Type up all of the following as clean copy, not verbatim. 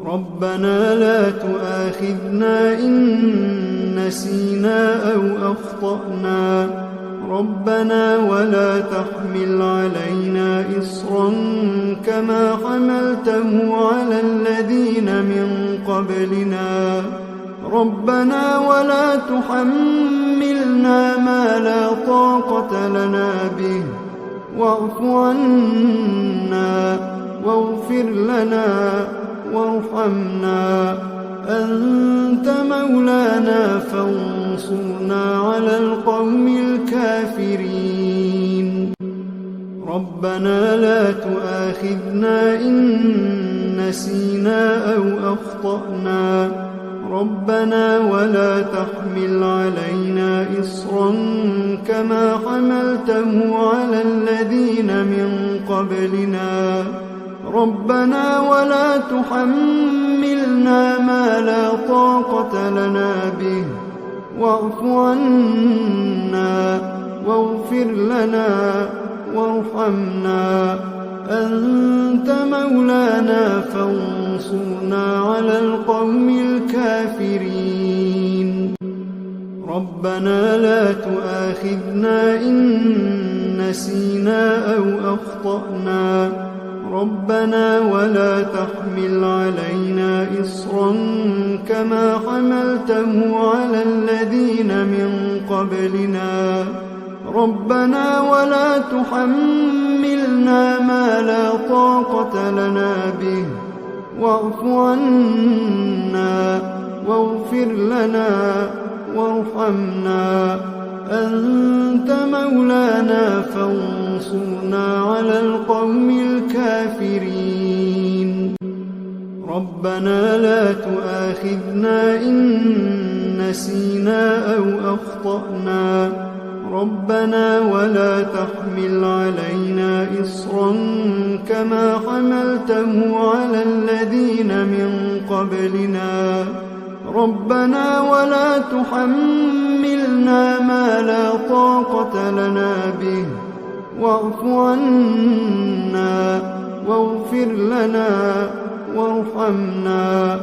ربنا لا تؤاخذنا إن نسينا أو أخطأنا ربنا ولا تحمل علينا إصرا كما حملته على الذين من قبلنا ربنا ولا تحملنا ما لا طاقة لنا به واعف عنا واغفر لنا وارحمنا أنت مولانا فانصرنا على القوم الكافرين ربنا لا تؤاخذنا إن نسينا أو أخطأنا ربنا ولا تحمل علينا إصرا كما حملته على الذين من قبلنا ربنا ولا تحملنا ما لا طاقة لنا به واعف عنا واغفر لنا وارحمنا أنت مولانا فانصرنا على القوم الكافرين ربنا لا تؤاخذنا إن نسينا أو أخطأنا ربنا ولا تحمل علينا إصرا كما حملته على الذين من قبلنا ربنا ولا تحملنا ما لا طاقة لنا به واعف عنا واغفر لنا وارحمنا أنت مولانا فانصرنا على القوم الكافرين ربنا لا تؤاخذنا إن نسينا أو أخطأنا ربنا ولا تحمل علينا إصرا كما حملته على الذين من قبلنا ربنا ولا تحملنا ما لا طاقة لنا به واعف عنا واغفر لنا وارحمنا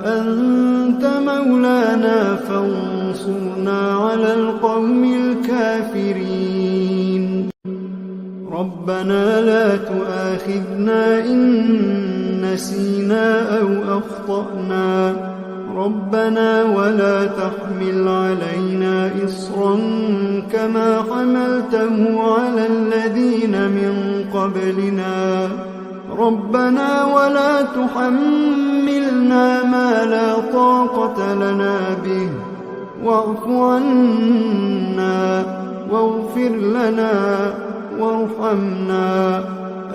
أنت مولانا فانصرنا على القوم الكافرين ربنا لا تؤاخذنا إن نسينا أو أخطأنا ربنا ولا تحمل علينا إصرا كما حملته على الذين من قبلنا ربنا ولا تحملنا ما لا طاقة لنا به واعف عنا واغفر لنا وارحمنا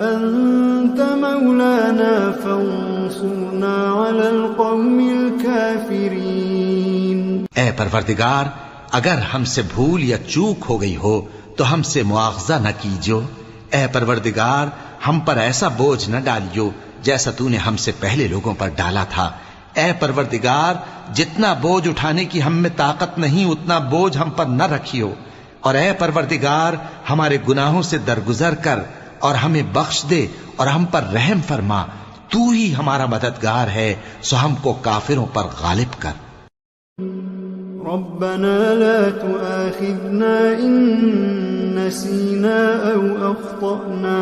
أنت مولانا فانصرنا على القوم الكافرين ऐ परवरदिगार, अगर हमसे भूल या चूक हो गई हो तो हमसे मुआवजा न कीजियो। ऐ परवरदिगार, हम पर ऐसा बोझ न डालियो जैसा तूने हमसे पहले लोगों पर डाला था। ऐ परवरदिगार, जितना बोझ उठाने की हम में ताकत नहीं उतना बोझ हम पर न रखियो। और ऐ परवरदिगार, हमारे गुनाहों से दरगुजर कर और हमें बख्श दे और हम पर रहम फरमा। तू ही हमारा मददगार है, सो हमको काफिरों पर गालिब कर। रब्बना ला तुआखिज़ना इन नसीना औ अख्तअना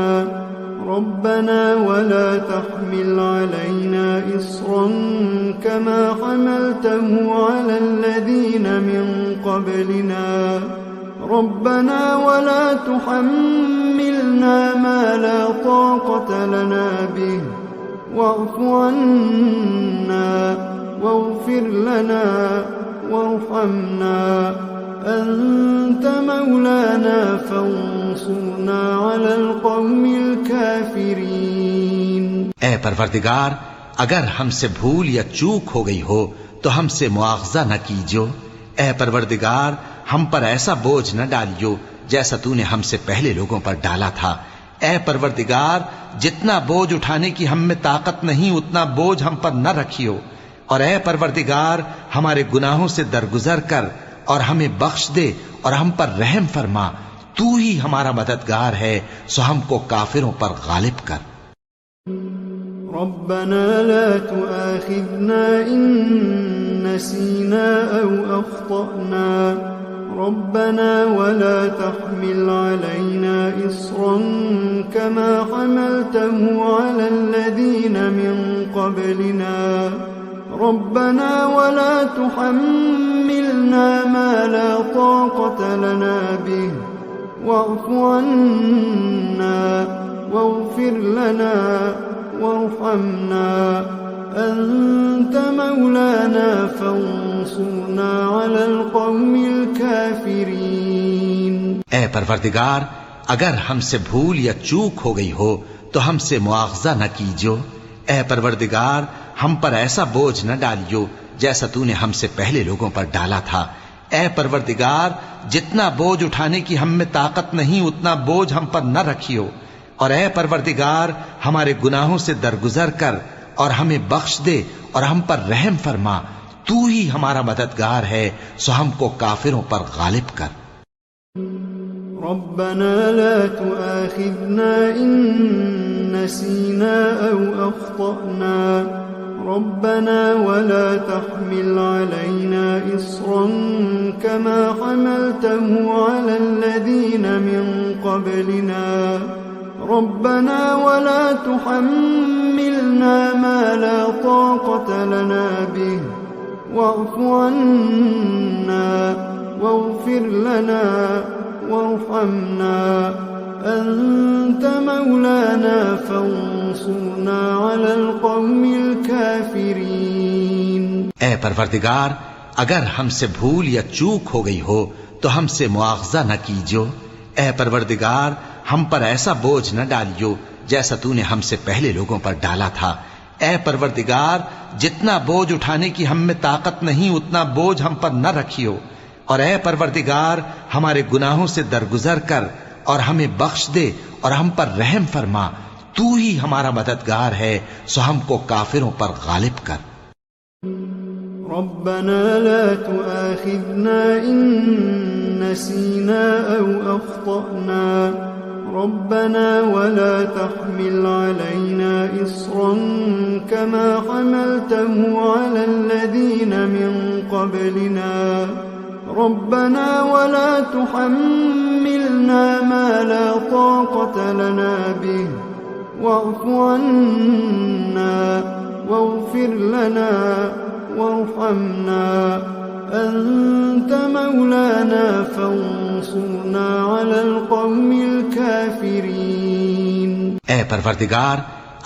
रब्बना वला तहमिल अलैना इस्रन कमा हमलतहु अला अल्लज़ीना मिन क़ब्लिना रब्बना वला तुहम्मिलना मा ला ताक़त लना बिहि वाअफ़ु अन्ना वाग़फ़िर लना वरहमना अंत मौलाना फंसुरना अलल क़ौमिल काफ़िरीन। ऐ परवरदिगार, अगर हमसे भूल या चूक हो गई हो तो हमसे मुआवजा न कीजियो। ऐ परवरदिगार, हम पर ऐसा बोझ न डालियो जैसा तूने हमसे पहले लोगों पर डाला था। ऐ परवरदिगार, जितना बोझ उठाने की हम में ताकत नहीं उतना बोझ हम पर न रखियो। और ऐ परवरदिगार, हमारे गुनाहों से दरगुजर कर और हमें बख्श दे और हम पर रहम फरमा। तू ही हमारा मददगार है, सो हमको काफिरों पर गालिब कर। ربنا لا تؤاخذنا إن نسينا أو أخطأنا ربنا ولا تحمل علينا إصرا كما حملته على الذين من قبلنا ربنا ولا تحملنا ما لا طاقة لنا به واعف عنا واغفر لنا وارحمنا أنت مولانا فانصرنا على القوم الكافرين। ऐ परवरदिगार, अगर हमसे भूल या चूक हो गई हो तो हमसे मुआवजा न कीजियो। ऐ परवरदिगार, हम पर ऐसा बोझ न डालियो जैसा तूने हमसे पहले लोगों पर डाला था। ऐ परवरदिगार, जितना बोझ उठाने की हम में ताकत नहीं उतना बोझ हम पर न रखियो। और ऐ परवरदिगार, हमारे गुनाहों से दरगुजर कर और हमें बख्श दे और हम पर रहम फरमा। तू ही हमारा मददगार है, सो हमको काफिरों पर गालिब कर। रब्बना ला तुआखिज़ना इन नसीना औ अख्तअना रब्बना वला तहमिल अलैना इस्रन कमा हमलतहु अला अल्लज़ीना मिन क़ब्लिना रब्बना वला तुहम्मिलना मा ला ताक़त लना बिहि वाअफ़ु अन्ना वाग़फ़िर लना वरहमना अंत मौलाना फंसुरना अलल क़ौमिल काफ़िरीन। ऐ परवरदिगार, अगर हमसे भूल या चूक हो गई हो तो हमसे मुआवजा न कीजियो। ऐ परवरदिगार, हम पर ऐसा बोझ न डालियो जैसा तूने हमसे पहले लोगों पर डाला था। ऐ परवरदिगार, जितना बोझ उठाने की हम में ताकत नहीं उतना बोझ हम पर न रखियो। और ऐ परवरदिगार, हमारे गुनाहों से दरगुजर कर और हमें बख्श दे और हम पर रहम फरमा। तू ही हमारा मददगार है, सो हमको काफिरों पर गालिब कर। रब्बना ला तुआखिज़ना इन नसीना औ अख्तअना रब्बना वला तहमिल अलैना इस्रन कमा हमलतहु अला अल्लज़ीना मिन क़ब्लिना रब्बना वला तुहम्मिलना मा ला ताक़त लना बिहि वाअफ़ु अन्ना वाग़फ़िर लना वरहमना अंत मौलाना फंसुरना अलल क़ौमिल काफ़िरीन। ऐ परवरदिगार,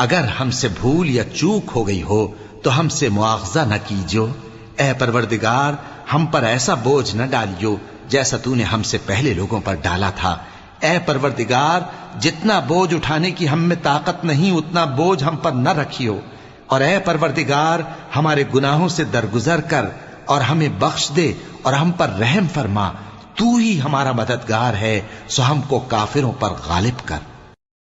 अगर हमसे भूल या चूक हो गई हो तो हमसे मुआवजा न कीजियो। ऐ परवरदिगार, हम पर ऐसा बोझ न डालियो जैसा तूने हमसे पहले लोगों पर डाला था। ऐ परवरदिगार, जितना बोझ उठाने की हम में ताकत नहीं उतना बोझ हम पर न रखियो। और ऐ परवरदिगार, हमारे गुनाहों से दरगुजर कर और हमें बख्श दे और हम पर रहम फरमा। तू ही हमारा मददगार है, सो हमको काफिरों पर गालिब कर।